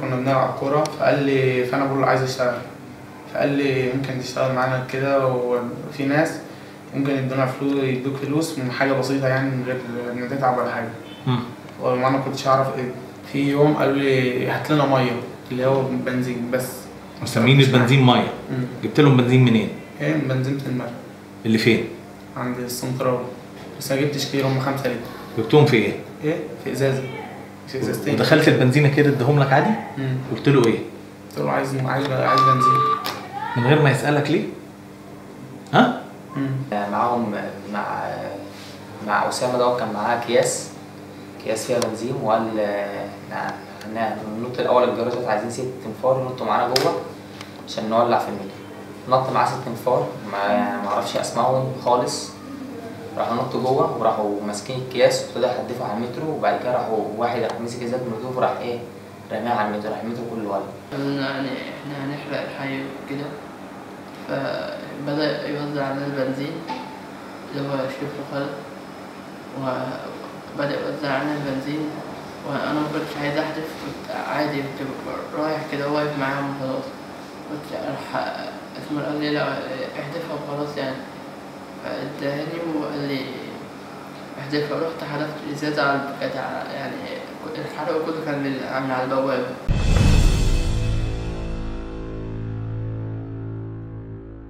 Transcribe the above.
كنا بنلعب كورة، فأنا بقول له عايز أشتغل، فقال لي ممكن تشتغل معانا كده، وفي ناس ممكن يدوك فلوس من حاجة بسيطة يعني من غير إن تتعب ولا حاجة. وأنا كنتش أعرف إيه. في يوم قالوا لي هات لنا مية اللي هو بنزين بس. مسمين البنزين مية. جبت لهم بنزين منين؟ إيه، من بنزينة المرج. اللي فين؟ عند السنتراوي. بس ما جبتش كتير، هم 5 لتر. جبتهم في إيه؟ إيه؟ في إزازة. في إزازتين. ودخلت البنزينة كده اداهم لك عادي؟ قلت له إيه؟ قلت له عايز بنزين. من غير ما يسألك ليه؟ ها؟ معاهم مع أسامة دوت، كان معاه أكياس فيها بنزين، وقال ننط الأول الجرازات، عايزين 6 انفار ينطوا معانا جوه عشان نولع في المترو. نط معاه 6 انفار معرفش أسمائهم خالص، راحوا نطوا جوه وراحوا ماسكين الأكياس وابتدوا يحدفوا على المترو، وبعد كده راحوا واحد راح مسك إزازة مولوتوف وراح إيه رماها على المترو، راح المترو كله ولع. قلنا يعني إحنا هنحرق الحي وكده، فبدأ يوزع علينا البنزين اللي هو شريف خالد، وبدأ يوزع علينا البنزين، وأنا مكنتش عايز أحدف، كنت عادي كنت رايح كده واقف معاهم وخلاص. كنت راح اسمه قال لي لا احدفها وخلاص يعني، فاداني وقال لي احدفها، رحت حدفت الإزازة على يعني الحرق كله كان من على البوابة.